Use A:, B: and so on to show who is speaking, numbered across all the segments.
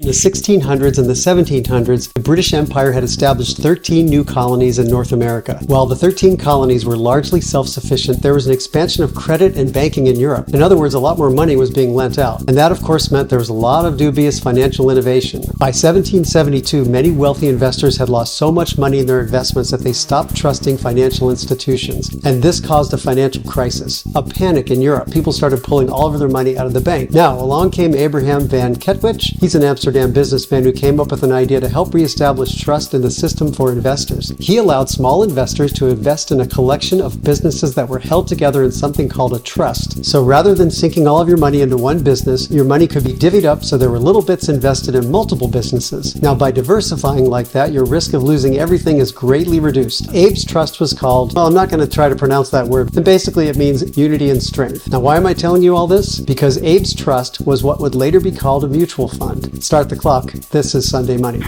A: the 1600s and the 1700s, the British Empire had established 13 new colonies in North America. While the 13 colonies were largely self-sufficient, there was an expansion of credit and banking in Europe. In other words, a lot more money was being lent out. And that, of course, meant there was a lot of dubious financial innovation. By 1772, many wealthy investors had lost so much money in their investments that they stopped trusting financial institutions. And this caused a financial crisis, a panic in Europe. People started pulling all of their money out of the bank. Now, along came Abraham van Ketwich. He's an Amsterdam businessman who came up with an idea to help reestablish trust in the system for investors. He allowed small investors to invest in a collection of businesses that were held together in something called a trust. So rather than sinking all of your money into one business, your money could be divvied up so there were little bits invested in multiple businesses. Now, by diversifying like that, your risk of losing everything is greatly reduced. Abe's trust was called, well, I'm not going to try to pronounce that word, and basically it means unity and strength. Now, why am I telling you all this? Because Abe's trust was what would later be called a mutual fund. Start the clock. This is Sunday Money.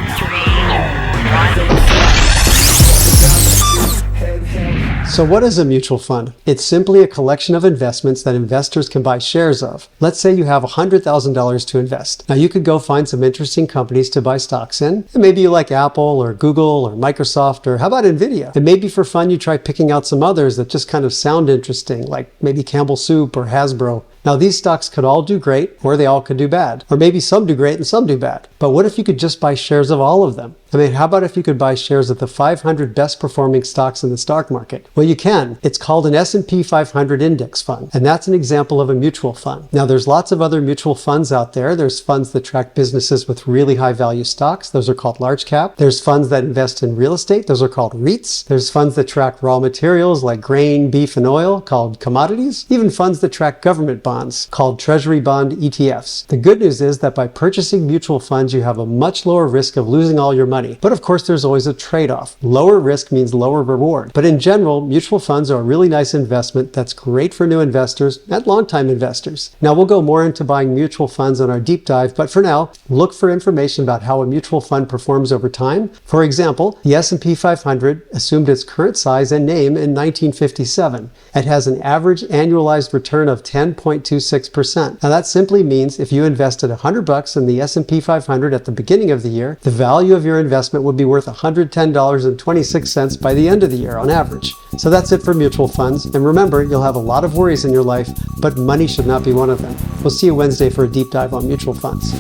A: So what is a mutual fund? It's simply a collection of investments that investors can buy shares of. Let's say you have $100,000 to invest. Now you could go find some interesting companies to buy stocks in. And maybe you like Apple or Google or Microsoft, or how about Nvidia? And maybe for fun you try picking out some others that just kind of sound interesting, like maybe Campbell Soup or Hasbro. Now these stocks could all do great, or they all could do bad. Or maybe some do great and some do bad. But what if you could just buy shares of all of them? I mean, how about if you could buy shares of the 500 best performing stocks in the stock market? Well, you can. It's called an S&P 500 index fund, and that's an example of a mutual fund. Now, there's lots of other mutual funds out there. There's funds that track businesses with really high value stocks. Those are called large cap. There's funds that invest in real estate. Those are called REITs. There's funds that track raw materials like grain, beef, and oil, called commodities. Even funds that track government bonds, called treasury bond ETFs. The good news is that by purchasing mutual funds, you have a much lower risk of losing all your money. But of course, there's always a trade-off. Lower risk means lower reward. But in general, mutual funds are a really nice investment that's great for new investors and long-time investors. Now, we'll go more into buying mutual funds on our deep dive, but for now, look for information about how a mutual fund performs over time. For example, the S&P 500 assumed its current size and name in 1957. It has an average annualized return of 10.26%. Now, that simply means if you invested $100 in the S&P 500 at the beginning of the year, the value of your investment would be worth $110.26 by the end of the year on average. So that's it for mutual funds. And remember, you'll have a lot of worries in your life, but money should not be one of them. We'll see you Wednesday for a deep dive on mutual funds.